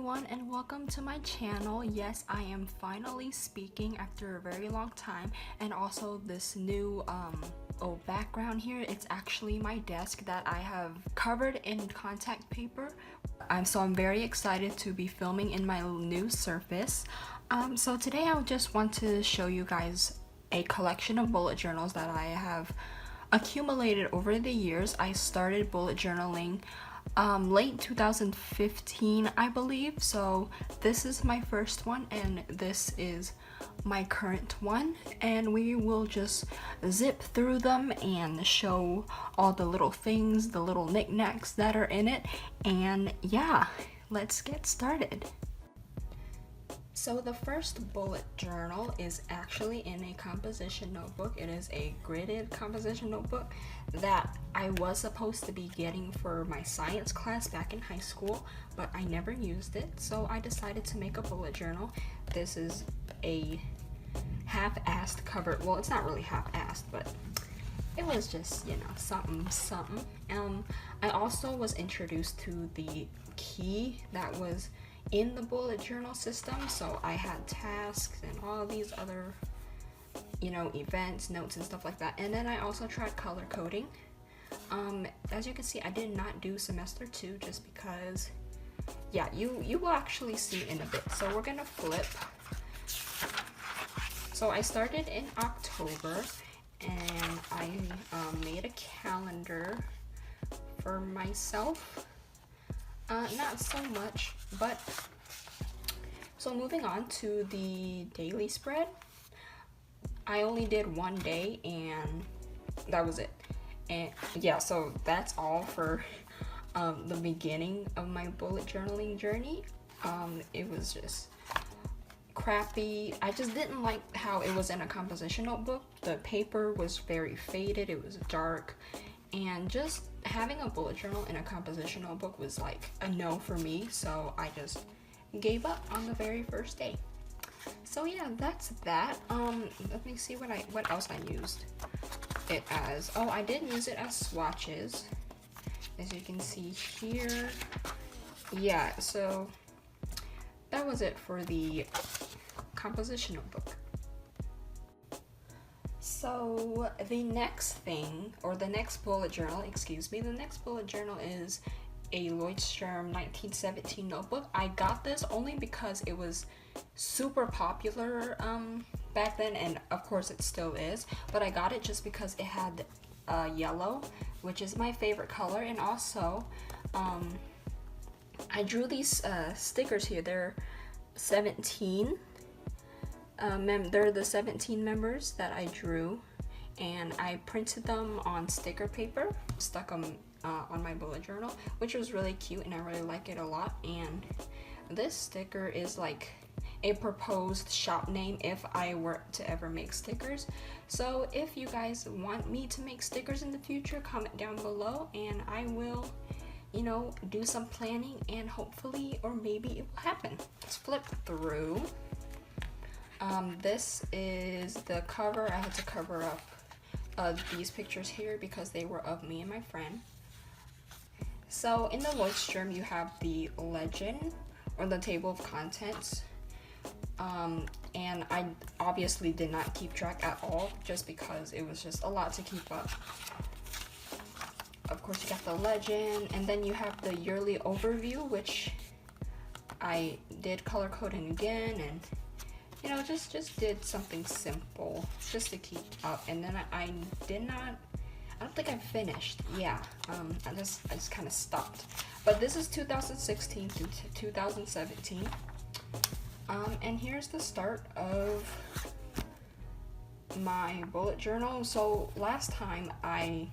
everyone, and welcome to my channel. Yes, I am finally speaking after a very long time, and also this new background here, it's actually my desk that I have covered in contact paper. So I'm very excited to be filming in my new surface. So today I just want to show you guys a collection of bullet journals that I have accumulated over the years. I started bullet journaling late 2015, I believe. So this is my first one, and this is my current one, and we will just zip through them and show all the little things, the little knickknacks that are in it. And yeah, let's get started. So the first bullet journal is actually in a composition notebook. It is a gridded composition notebook that I was supposed to be getting for my science class back in high school, but I never used it, so I decided to make a bullet journal. This is a half-assed cover. Well, it's not really half-assed, but it was just, you know, something. I also was introduced to the key that was in the bullet journal system, so I had tasks and all these other, you know, events, notes and stuff like that. And then I also tried color coding. As you can see, I did not do semester 2 just because, yeah, you will actually see in a bit. So we're gonna flip. So I started in October, and I made a calendar for myself. Not so much, but so moving on to the daily spread, I only did one day and that was it. And yeah, so that's all for the beginning of my bullet journaling journey. It was just crappy. I just didn't like how it was in a composition notebook. The paper was very faded, it was dark, and just having a bullet journal in a composition notebook was like a no for me, so I just gave up on the very first day. So yeah, that's that. Let me see what else I used it as. Oh, I did use it as swatches, as you can see here. Yeah, so that was it for the composition notebook. So the next thing, or the next bullet journal, excuse me, the next bullet journal is a leuchtturm 1917 notebook. I got this only because it was super popular back then, and of course it still is, but I got it just because it had yellow, which is my favorite color. And also I drew these stickers here. They're 17. They're the 17 members that I drew, and I printed them on sticker paper, stuck them on my bullet journal, which was really cute, and I really like it a lot. And this sticker is like a proposed shop name if I were to ever make stickers. So if you guys want me to make stickers in the future, comment down below, and I will, you know, do some planning, and hopefully, or maybe it will happen. Let's flip through. This is the cover. I had to cover up these pictures here because they were of me and my friend. So in the leuchtturm, you have the legend, or the table of contents, and I obviously did not keep track at all just because it was just a lot to keep up. Of course, you got the legend, and then you have the yearly overview, which I did color coding again, and you know, just did something simple just to keep up. And then I don't think I finished. Yeah, I just kind of stopped. But this is 2016 to 2017. And here's the start of my bullet journal. So last time I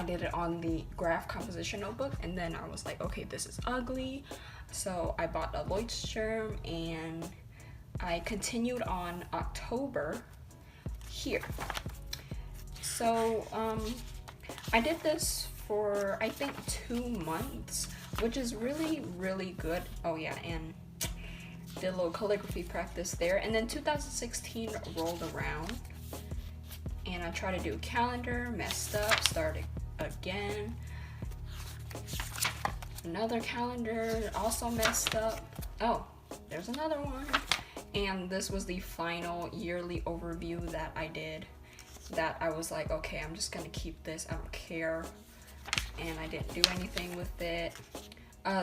did it on the graph composition notebook, and then I was like, okay, this is ugly. So I bought a leuchtturm, and I continued on October here. So I did this for I think 2 months, which is really, really good. Oh yeah, and did a little calligraphy practice there. And then 2016 rolled around, and I tried to do a calendar, messed up, started again. Another calendar also messed up. Oh, there's another one. And this was the final yearly overview that I did, that I was like, okay, I'm just gonna keep this, I don't care. And I didn't do anything with it.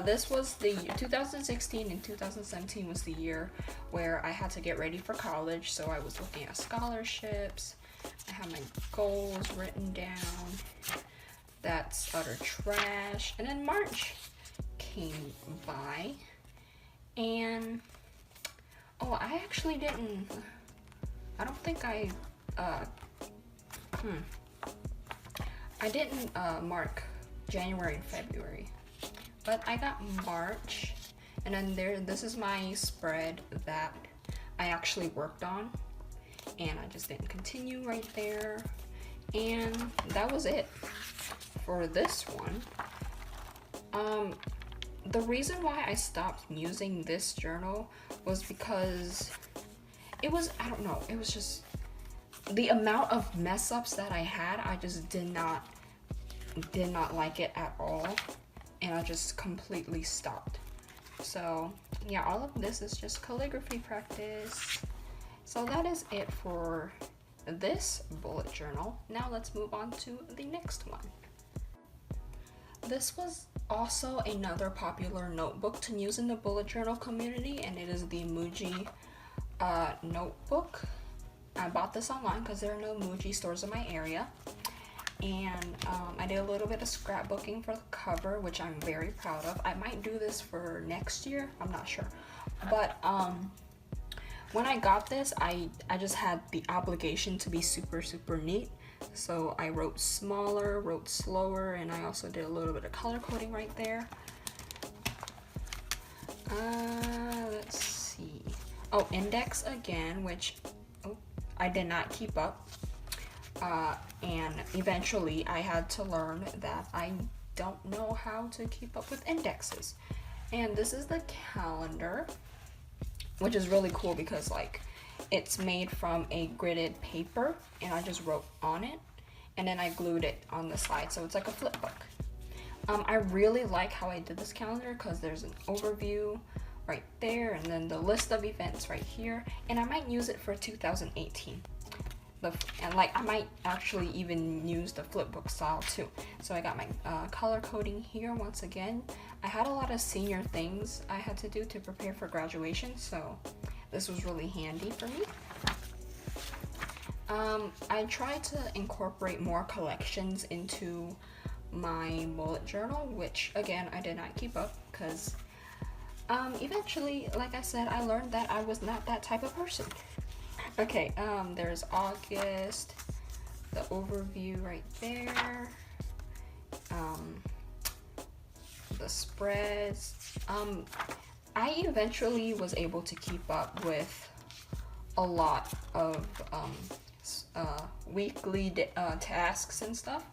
This was the 2016 and 2017 was the year where I had to get ready for college. So I was looking at scholarships. I had my goals written down. That's utter trash. And then March came by, and oh, I actually didn't. I don't think I didn't mark January and February. But I got March, and then this is my spread that I actually worked on, and I just didn't continue right there. And that was it for this one. The reason why I stopped using this journal was because it was, I don't know, it was just the amount of mess ups that I had. I just did not like it at all. And I just completely stopped. So yeah, all of this is just calligraphy practice. So that is it for this bullet journal. Now let's move on to the next one. This was also another popular notebook to use in the bullet journal community, and it is the Mooji notebook. I bought this online because there are no Mooji stores in my area. And I did a little bit of scrapbooking for the cover, which I'm very proud of. I might do this for next year, I'm not sure. But when I got this, I just had the obligation to be super neat. So I wrote smaller, wrote slower, and I also did a little bit of color coding right there. Let's see. Oh, index again, which I did not keep up. And eventually I had to learn that I don't know how to keep up with indexes. And this is the calendar, which is really cool because like it's made from a gridded paper, and I just wrote on it and then I glued it on the side, so it's like a flip book. I really like how I did this calendar because there's an overview right there and then the list of events right here, and I might use it for 2018. And like I might actually even use the flipbook style too. So I got my color coding here once again. I had a lot of senior things I had to do to prepare for graduation, so this was really handy for me. I tried to incorporate more collections into my bullet journal, which again I did not keep up because eventually, like I said, I learned that I was not that type of person. Okay, there's August, the overview right there, the spreads. I eventually was able to keep up with a lot of weekly tasks and stuff.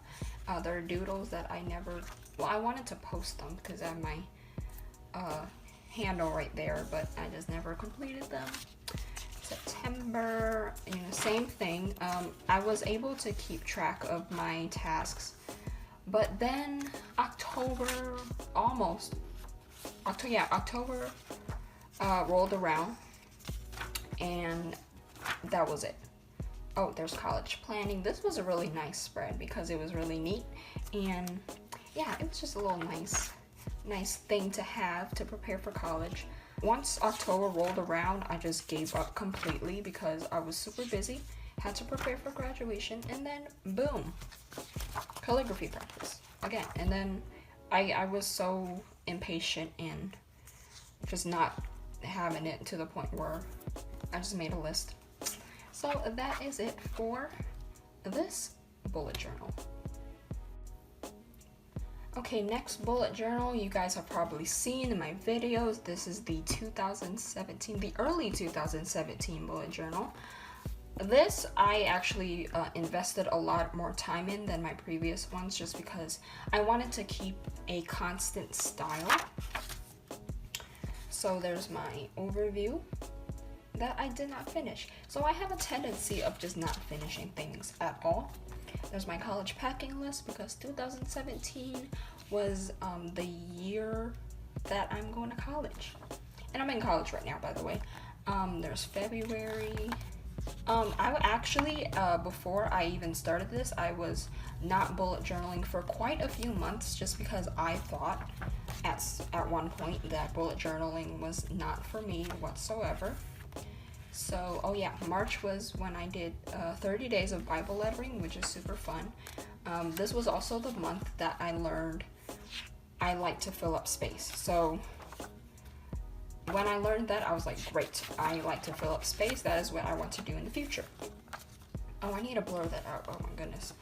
There are doodles that I never, well, I wanted to post them because I have my handle right there, but I just never completed them. September, same thing. I was able to keep track of my tasks, but then October rolled around, and that was it. Oh, there's college planning. This was a really nice spread because it was really neat, and yeah, it was just a little nice thing to have to prepare for college. Once October rolled around, I just gave up completely because I was super busy, had to prepare for graduation, and then boom, calligraphy practice again. And then I was so impatient and just not having it to the point where I just made a list. So that is it for this bullet journal. Okay, next bullet journal you guys have probably seen in my videos. This is the early 2017 bullet journal. This I actually invested a lot more time in than my previous ones just because I wanted to keep a constant style. So there's my overview that I did not finish. So I have a tendency of just not finishing things at all. There's my college packing list because 2017 was the year that I'm going to college. And I'm in college right now, by the way. There's February. I actually, before I even started this, I was not bullet journaling for quite a few months just because I thought at one point that bullet journaling was not for me whatsoever. So, oh yeah, March was when I did 30 days of Bible lettering, which is super fun. This was also the month that I learned I like to fill up space. So when I learned that, I was like, great, I like to fill up space. That is what I want to do in the future. Oh, I need to blur that out. Oh my goodness.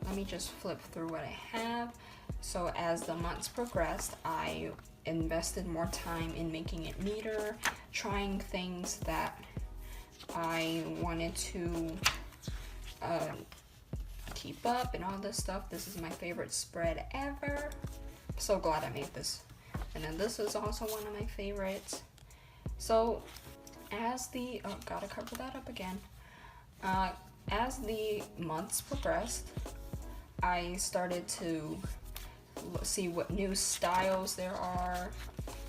Let me just flip through what I have. So as the months progressed, I invested more time in making it neater, trying things that I wanted to keep up and all this stuff. This is my favorite spread ever. So glad I made this. And then this is also one of my favorites. So as the, oh, gotta cover that up again. As the months progressed, I started to see what new styles there are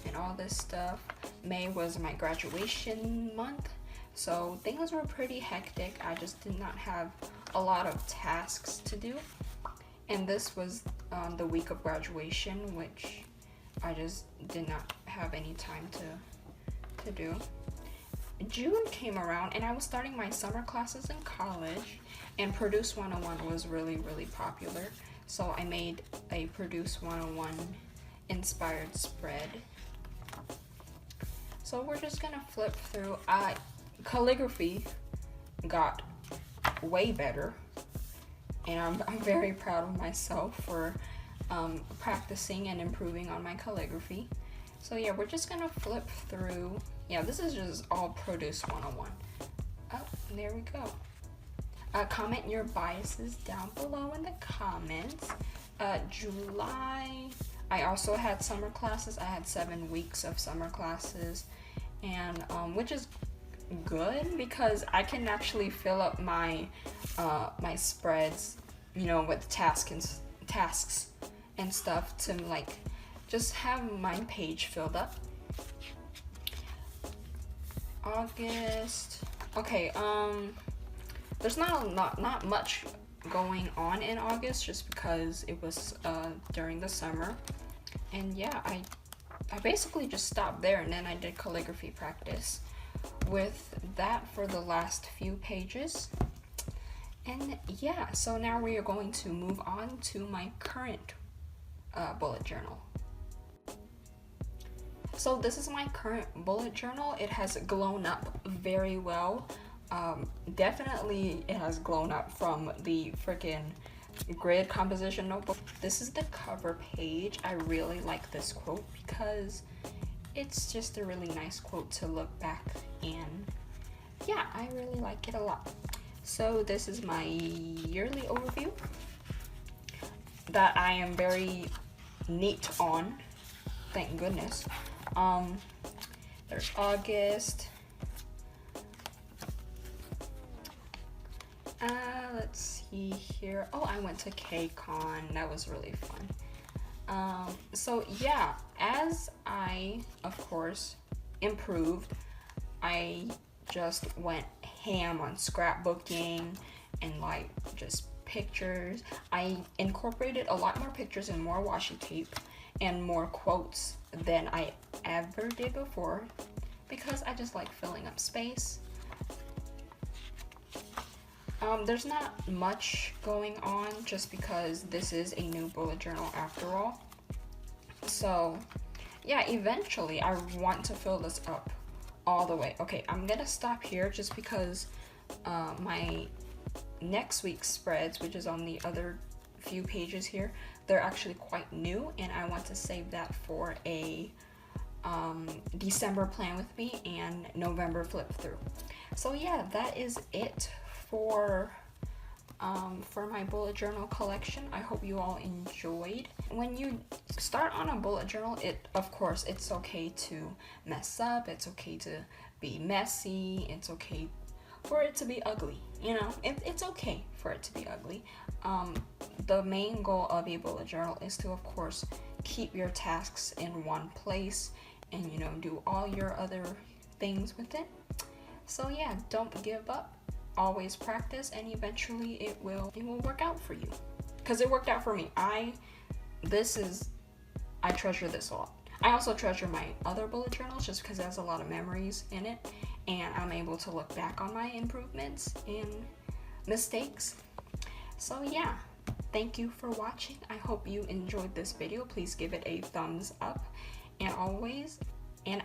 and all this stuff. May was my graduation month, so things were pretty hectic. I just did not have a lot of tasks to do. And this was the week of graduation, which I just did not have any time to do. June came around and I was starting my summer classes in college, and Produce 101 was really, really popular. So I made a Produce 101 inspired spread. So we're just gonna flip through. Calligraphy got way better, and I'm very proud of myself for practicing and improving on my calligraphy. So yeah, we're just gonna flip through. Yeah, this is just all Produce 101. Oh, there we go. Comment your biases down below in the comments. July, I also had summer classes. I had 7 weeks of summer classes, and which is good because I can actually fill up my my spreads, you know, with tasks and stuff to like just have my page filled up. August. Okay, there's not much going on in August just because it was during the summer. And yeah, I basically just stopped there, and then I did calligraphy practice with that for the last few pages. And yeah, so now we are going to move on to my current bullet journal. So this is my current bullet journal. It has grown up very well. Definitely it has grown up from the freaking grid composition notebook. This is the cover page. I really like this quote because it's just a really nice quote to look back in. Yeah, I really like it a lot. So this is my yearly overview that I am very neat on, thank goodness. There's August. Let's see here. Oh, I went to KCON. That was really fun. So yeah, as I, of course, improved, I just went ham on scrapbooking and like just pictures. I incorporated a lot more pictures and more washi tape and more quotes than I ever did before because I just like filling up space. There's not much going on just because this is a new bullet journal after all. So yeah, eventually I want to fill this up all the way. Okay, I'm gonna stop here just because my next week's spreads, which is on the other few pages here, they're actually quite new, and I want to save that for a December plan with me and November flip through. So yeah, that is it for my bullet journal collection. I hope you all enjoyed. When you start on a bullet journal, of course it's okay to mess up, it's okay to be messy, it's okay for it to be ugly. You know, it's okay for it to be ugly. The main goal of a bullet journal is to, of course, keep your tasks in one place and, you know, do all your other things with it. So yeah, don't give up. Always practice, and eventually it will work out for you. Because it worked out for me. I treasure this a lot. I also treasure my other bullet journals just because it has a lot of memories in it, and I'm able to look back on my improvements and mistakes. So yeah, thank you for watching. I hope you enjoyed this video. Please give it a thumbs up, and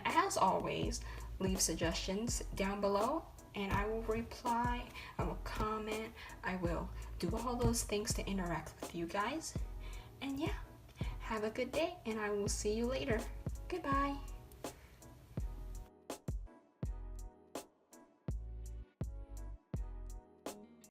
as always, leave suggestions down below, and I will reply, I will comment, I will do all those things to interact with you guys. And yeah, have a good day, and I will see you later. Goodbye.